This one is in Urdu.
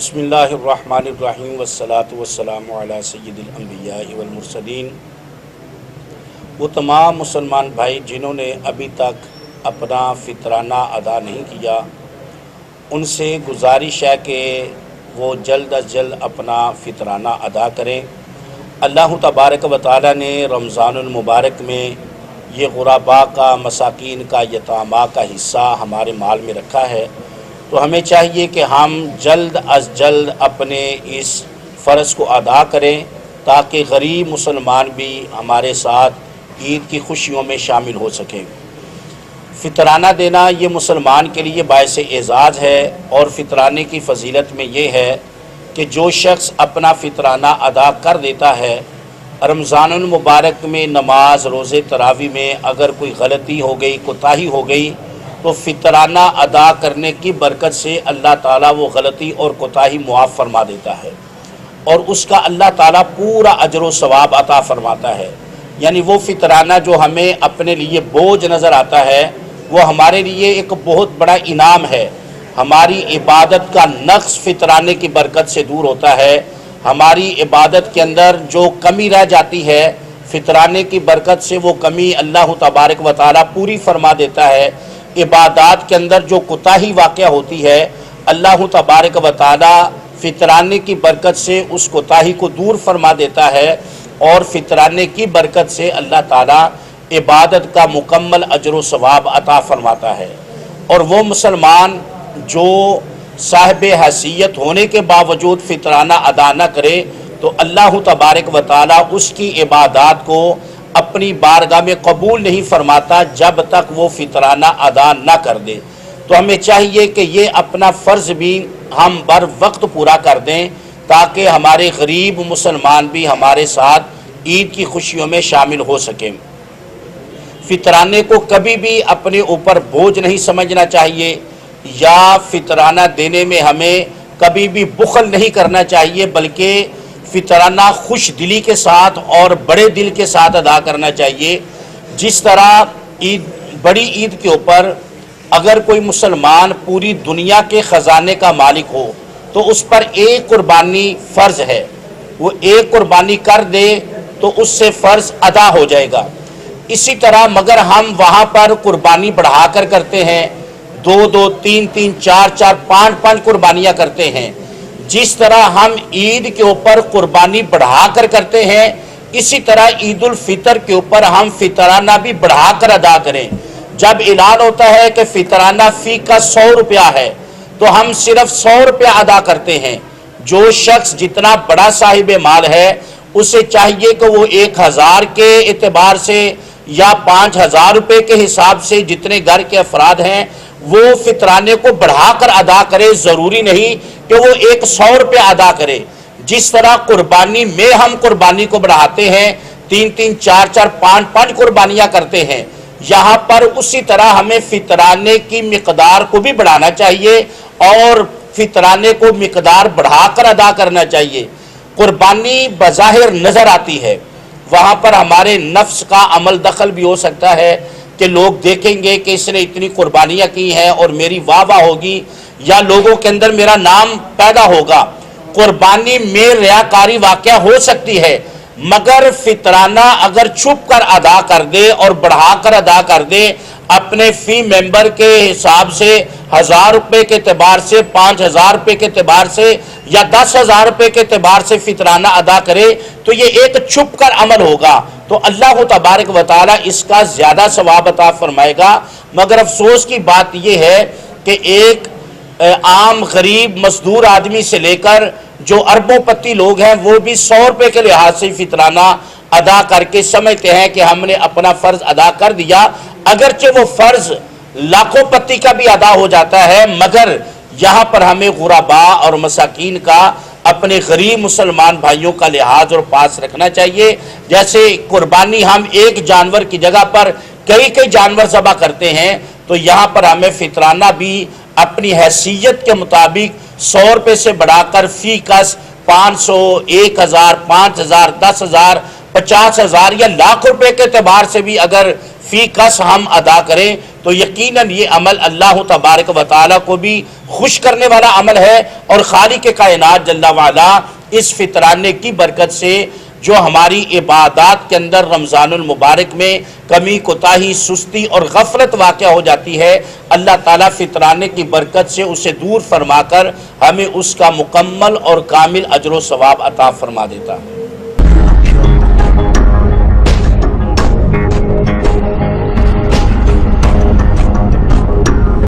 بسم اللہ الرحمن الرحیم والصلاة والسلام علی سید الانبیاء والمرسلین۔ وہ تمام مسلمان بھائی جنہوں نے ابھی تک اپنا فطرانہ ادا نہیں کیا، ان سے گزارش ہے کہ وہ جلد از جلد اپنا فطرانہ ادا کریں۔ اللہ تبارک و تعالی نے رمضان المبارک میں یہ غرباء کا، مساکین کا، یتامہ کا حصہ ہمارے مال میں رکھا ہے، تو ہمیں چاہیے کہ ہم جلد از جلد اپنے اس فرض کو ادا کریں تاکہ غریب مسلمان بھی ہمارے ساتھ عید کی خوشیوں میں شامل ہو سکیں۔ فطرانہ دینا یہ مسلمان کے لیے باعث اعزاز ہے، اور فطرانے کی فضیلت میں یہ ہے کہ جو شخص اپنا فطرانہ ادا کر دیتا ہے، رمضان المبارک میں نماز روزے تراویح میں اگر کوئی غلطی ہو گئی، کوتاہی ہو گئی، تو فطرانہ ادا کرنے کی برکت سے اللہ تعالیٰ وہ غلطی اور کوتاہی معاف فرما دیتا ہے، اور اس کا اللہ تعالیٰ پورا اجر و ثواب عطا فرماتا ہے۔ یعنی وہ فطرانہ جو ہمیں اپنے لیے بوجھ نظر آتا ہے، وہ ہمارے لیے ایک بہت بڑا انعام ہے۔ ہماری عبادت کا نقص فطرانے کی برکت سے دور ہوتا ہے۔ ہماری عبادت کے اندر جو کمی رہ جاتی ہے، فطرانے کی برکت سے وہ کمی اللہ تبارک و تعالیٰ پوری فرما دیتا ہے۔ عبادات کے اندر جو کوتاہی واقع ہوتی ہے، اللہ تبارک و تعالیٰ فطرانے کی برکت سے اس کوتاہی کو دور فرما دیتا ہے، اور فطرانے کی برکت سے اللہ تعالیٰ عبادت کا مکمل اجر و ثواب عطا فرماتا ہے۔ اور وہ مسلمان جو صاحب حیثیت ہونے کے باوجود فطرانہ ادا نہ کرے، تو اللہ تبارک و تعالیٰ اس کی عبادات کو اپنی بارگاہ میں قبول نہیں فرماتا جب تک وہ فطرانہ ادا نہ کر دے۔ تو ہمیں چاہیے کہ یہ اپنا فرض بھی ہم بر وقت پورا کر دیں تاکہ ہمارے غریب مسلمان بھی ہمارے ساتھ عید کی خوشیوں میں شامل ہو سکیں۔ فطرانے کو کبھی بھی اپنے اوپر بوجھ نہیں سمجھنا چاہیے، یا فطرانہ دینے میں ہمیں کبھی بھی بخل نہیں کرنا چاہیے، بلکہ فطرانہ خوش دلی کے ساتھ اور بڑے دل کے ساتھ ادا کرنا چاہیے۔ جس طرح بڑی عید کے اوپر اگر کوئی مسلمان پوری دنیا کے خزانے کا مالک ہو تو اس پر ایک قربانی فرض ہے، وہ ایک قربانی کر دے تو اس سے فرض ادا ہو جائے گا۔ اسی طرح مگر ہم وہاں پر قربانی بڑھا کر کرتے ہیں، 2 3 4 5 قربانیاں کرتے ہیں۔ جس طرح ہم عید کے اوپر قربانی بڑھا کر کرتے ہیں، اسی طرح عید الفطر کے اوپر ہم فطرانہ بھی بڑھا کر ادا کریں۔ جب اعلان ہوتا ہے کہ فطرانہ فی کا 100 روپیہ ہے، تو ہم صرف 100 روپیہ ادا کرتے ہیں۔ جو شخص جتنا بڑا صاحب مال ہے، اسے چاہیے کہ وہ 1000 کے اعتبار سے یا 5000 روپے کے حساب سے جتنے گھر کے افراد ہیں، وہ فطرانے کو بڑھا کر ادا کرے۔ ضروری نہیں کہ وہ 100 روپے ادا کرے۔ جس طرح قربانی میں ہم قربانی کو بڑھاتے ہیں، 3 4 5 قربانیاں کرتے ہیں، یہاں پر اسی طرح ہمیں فطرانے کی مقدار کو بھی بڑھانا چاہیے اور فطرانے کو مقدار بڑھا کر ادا کرنا چاہیے۔ قربانی بظاہر نظر آتی ہے، وہاں پر ہمارے نفس کا عمل دخل بھی ہو سکتا ہے کہ لوگ دیکھیں گے کہ اس نے اتنی قربانیاں کی ہیں اور میری واہ واہ ہوگی، یا لوگوں کے اندر میرا نام پیدا ہوگا۔ قربانی میں ریاکاری واقع ہو سکتی ہے، مگر فطرانہ اگر چھپ کر ادا کر دے اور بڑھا کر ادا کر دے، اپنے فی ممبر کے حساب سے 1000 روپے کے اعتبار سے، 5000 روپے کے اعتبار سے، یا 10,000 روپے کے اعتبار سے فطرانہ ادا کرے، تو یہ ایک چھپ کر عمل ہوگا، تو اللہ تبارک و تعالیٰ اس کا زیادہ ثواب عطا فرمائے گا۔ مگر افسوس کی بات یہ ہے کہ ایک عام غریب مزدور آدمی سے لے کر جو اربوں پتی لوگ ہیں، وہ بھی 100 روپے کے لحاظ سے فطرانہ ادا کر کے سمجھتے ہیں کہ ہم نے اپنا فرض ادا کر دیا، اگرچہ وہ فرض لاکھوں پتی کا بھی ادا ہو جاتا ہے، مگر یہاں پر ہمیں غرباء اور مساکین کا، اپنے غریب مسلمان بھائیوں کا لحاظ اور پاس رکھنا چاہیے۔ جیسے قربانی ہم ایک جانور کی جگہ پر کئی جانور ذبح کرتے ہیں، تو یہاں پر ہمیں فطرانہ بھی اپنی حیثیت کے مطابق 100 روپے سے بڑھا کر فی کس 500 1000 5000 10,000 50,000 یا لاکھ روپے کے اعتبار سے بھی اگر فی کس ہم ادا کریں تو یقیناً یہ عمل اللہ تبارک و تعالیٰ کو بھی خوش کرنے والا عمل ہے، اور خالق کائنات جل وعلا اس فطرانے کی برکت سے جو ہماری عبادات کے اندر رمضان المبارک میں کمی کوتاہی، سستی اور غفلت واقع ہو جاتی ہے، اللہ تعالیٰ فطرانے کی برکت سے اسے دور فرما کر ہمیں اس کا مکمل اور کامل اجر و ثواب عطا فرما دیتا ہے۔